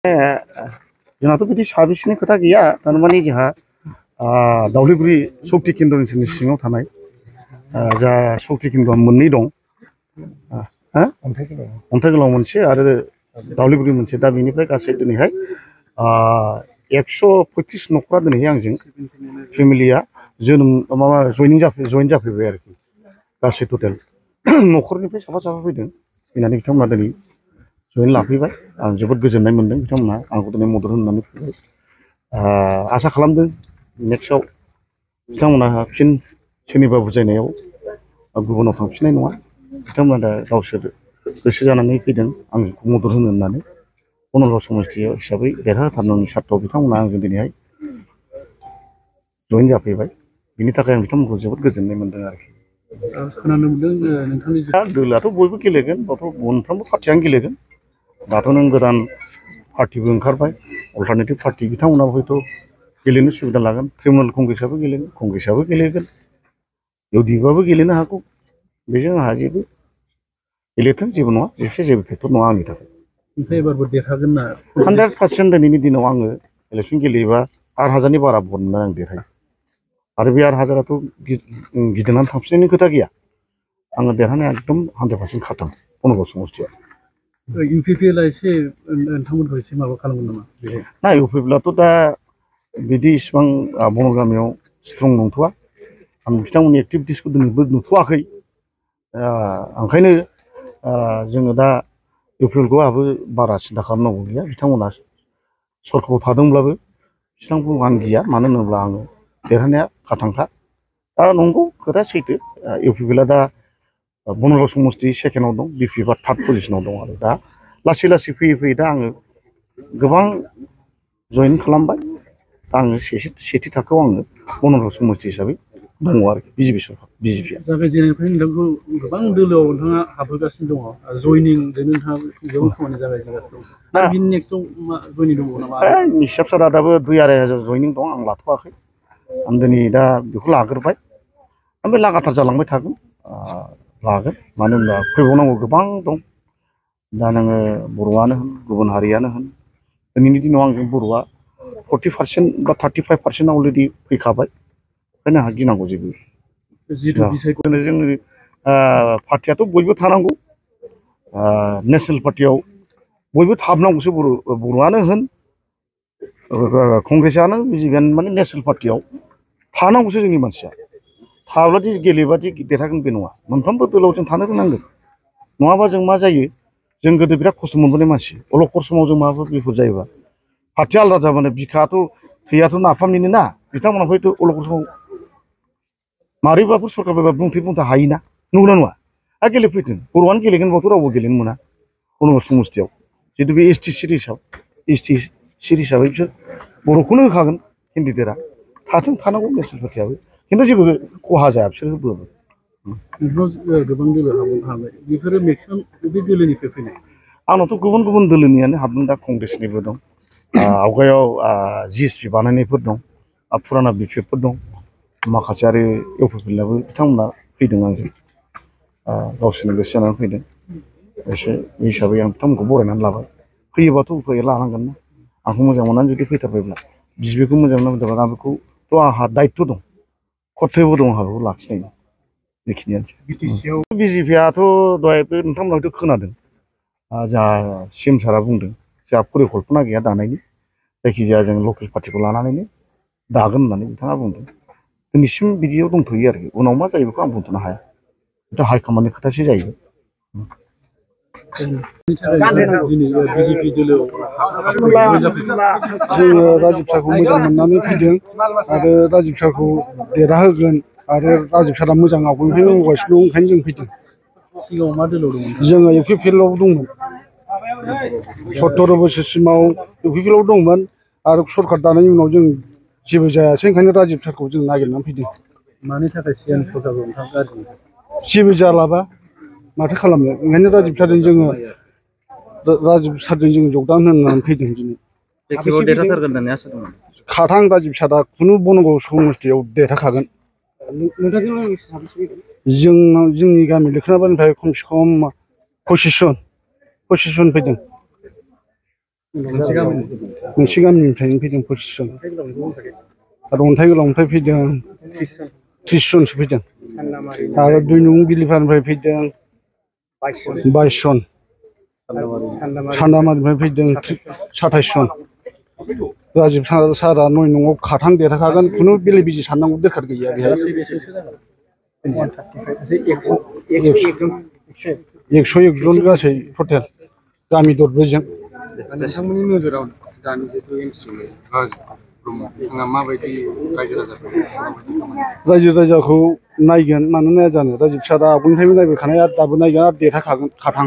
जोंनाथ' बिदि सार्भिसनि खोथा गैया थारमाने जोंहा दावलिगुरि सक्ति केन्द्र ओनसोलनि सिङाव थानाय जा सक्ति केन्द्रआ मोननै दं अन्थाइ गोलाव मोनसे आरो दावलिगुरि मोनसे दा बेनिफ्राय गासै दिनैहाय 135 न'खरा दिनैहाय आंजों फेमिलिया जोनोम माबा जइन जाफैबाय आरोखि गासै टटेल न'खरनिफ्राय साफा फैदों फैनानै बिथांमोना दिनै जइन लाफैबाय आं जोबोद गोजोननाय मोनदों बिथांमोना आंखौ दिनै मदद होनानै फैबाय आसा खालामदों नेक्स्टआव बिथांमोना फिन सोरनिबा बुजायनायाव गुबुनाव थांफिननाय नङा बिथांमोना दा गावसोर गोसो जानानै फैदों आंखौ मदद होनो होननानै बनरगाव समस्ति हिसाबै देरहाहोथारनायनि सार्थआव बिथांमोना आंजों दिनैहाय जइन जाफैबाय बिनि थाखाय आं बिथांमोनखौ जोबोद गोजोननाय मोनदों आरोखि खोनानो मोनदों नोंथांनि दोलोआथ' बयबो गेलेगोन बाथ' मोनफ्रोमबो पार्टियानो गेलेगोन दाथ' नों गोदान पार्टिबो ओंखारबाय अल्टारनेटिभ पार्टि बिथांमोनाबो हयथ' गेलेनो सुबिदा लागोन तृणमूल कंग्रेसआबो गेलेगोन इउडिएफआबो गेलेनो हागौ बेजों आंहा जेबो गेलेथों जेबो नङा एसे जेबो फेक्टर नङा आंनि थाखाय ओमफ्राय एबारबो देरहागोन ना 100% दिनैनि दिनाव आङो इलेक्सन गेलेयोबा 8,000नि बारा भट मोननानै आं देरहायो आरो बे 8,000आथ' गिदिंनानै थांफिननायनि खोथा गैया आङो देरहानाया एकदम 100% खाथाम बनरगाव समस्तियाव इउपिपिएलआ एसे नोंथांमोनखौ एसे माबा खालामगोन नामा ना इउपिपिएलआथ' दा बिदि इसिबां बनर गामियाव स्ट्रं नंथ'वा आं बिथांमोननि एक्टिभिटिसखौ दिनैबो नुथ'वाखै ओंखायनो जोङो दा इउपिपिएलखौ आंहाबो बारा सिन्था खालामनांगौ गैया बिथांमोना सरकारआव थादोंब्लाबो बिसिबांबो मान गैया मानो होनोब्ला आङो देरहानाया खाथांखा दा नंगौ खोथा सैथो इउपिपिएलआ दा बनरगाव समस्ति सेकेन्डआव दं बिपिएफआ थार्ड पजिसनाव दं आरो दा लासै फैयै दा आङो गोबां जइन खालामबाय दा आङो सेथि थाखोआव आङो बनरगाव समस्ति हिसाबै दङ आरोखि बिजेपिआ जागायजेननायनिफ्राय नोंथांखौ गोबां दोलोआव नोंथाङा हाबहोगासिनो दङ जयनिंजों नोंथाङा गोबां खामानि जागायजेनगासिनो दं दा बिनि नेक्स्टआव मा जयनिं दङ नामा निश्चय सारा दाबो 2-2,500 जयनिं दं आं लाथ'वाखै आं दिनै दा बेखौ लाग्रोबाय ओमफ्राय लागाथार जालांबाय थागोन लागोन मानो होनब्ला फैबावनांगौ गोबां दं दा नोङो बर'आनो होन गुबुन हारियानो होन दिनैनि दिनाव आंजों बर'आ 40% बा 35% अलरेडि फैखाबाय ओंखायनो आंहा गिनांगौ जेबो जोंनि पार्टियाथ' बयबो थानांगौ नेसनेल पार्टियाव बयबो थाबनांगौसो बर'आनो होन कंग्रेसआनो बिजेपिआनो माने नेसनेल पार्टियाव थानांगौसो जोंनि मानसिया थाब्लादि गेलेबादि देरहागोन बे नङा मोनफ्रोमबो दोलोआव जों थानो रोंनांगोन नङाबा जों मा जायो जों गोदो बिराद खस्थ' मोनबोनाय मानसि अलखर समाव जों माबाफोर बिफद जायोबा पार्टिया आलादा जाबानो बिखायाथ' थैयाथ' नाफामनिनो ना बिथांमोना हयथ' अलखर समाव मारैबाफोर सरकार फैबा बुंथा हायोना नंगौना नङा आरो गेलेफैथों बर'आनो गेलेगोनबाथ' रावबो गेलेनो मोना बनरगाव समस्तियाव जितु बे एसटि सिट हिसाबै बिसोर बर'खौनो होखागोन केन्डिडेटआ थानांगौ नेसनेल पार्टियाबो खिन्थु जेबो खहा जाया बिसोर होब्लाबो गोबां दोलो हाबबाय बेफोरो मेक्सिमाम बबे दोलोनिफ्राय फैनाय आंनावथ' गुबुन दोलोनियानो हाबदों दा कंग्रेसनिबो दं आवगायाव जिएसपि बानायनायफोर दं फुराना बिपिएफफोर दं माखासे आरो इउपिपिएलआबो बिथांमोना फैदों आंजों गावसोरनो गोसो जानानै फैदों एसे हिसाबै आं बिथांमोनखौ बरायनानै लाबाय फैयोबाथ' उफाय लानांगोन ना आंखौ मोजां मोननानै जुदि फैथारबायब्ला बिजेपिखौ मोजां मोननानै आं बेखौथ' आंहा दायित्व दं कर्तब्य दं आंहा बेखौ लाखिनायनि बेखिनियानोसै बिजेपिआथ' दहायबो नोंथांमोनाथ' खोनादों जोंहा सिएम सारा बुंदों जोंहा परिकल्पना गैया दानायनि जायखिजाया जों लकेल पार्टिखौ लानानैनो दागोन होननानै बिथाङा बुंदों दिनैसिम बिदियाव दंथ'यो आरोखि उनाव मा जायो बेखौ आं बुंथ'नो हाया बेथ' हाइकमान्डनि खोथासो जायो जोङो राजिब सारखौ मोजां मोननानै फैदों आरो राजिब सारखौ देरहाहोगोन आरो राजिब सारा मोजां आवगायनिफ्रायनो मावगासिनो दं ओंखायनो जों फैदों सिगाङाव मा दोलोआव दंमोन जोङो इउपिपिएलआव दंमोन 17 बोसोरसिमाव इउपिपिएलआव दंमोन आरो सरकार दानायनि उनाव जों जेबो जायासै ओंखायनो राजिब सारखौ जों नागिरनानै फैदों मानि थाखाय सिगां सरकारखौ नोंथाङा गाज्रि जेबो जालाबा माथो खालामनो ओंखायनो राजिब सारजों जोङो जगदान होननानै फैदों दिनै देरहाथारगोन होननानै आसा दङ खाथां राजिब सारा खुनु बनरगाव समस्तियाव देरहाखागोन जोंनि गामि लोखोनाबारिनिफ्राय खमसे खम 25 जन फैदों मोनसे गामिनिफ्रायनो फैदों 25 जन आरो अन्थाइ गोलावनिफ्राय फैदों 30 जनसो फैदों आरो 2 नं बिलिफारनिफ्राय फैदों 22 जन सान्दामारिनिफ्राय फैदों 27 जन राजिब सारा 9 न'आव खाथां देरहाखागोन खुनु बेले बेजे साननांगौ दरखार गैया बेहाय 101 जन गासै टटेल गामि दरब्रैजों नोंथांमोननि नोजोराव दानि जिहेतु एमसि ब्रह्म बिथाङा माबायदि रायजो राजाखौ नायगोन मानो नाया जानो राजिब सारा आगोलनिफ्रायनो नायबोखानाय आरो दाबो नायगोन आरो देरहाखागोन खाथां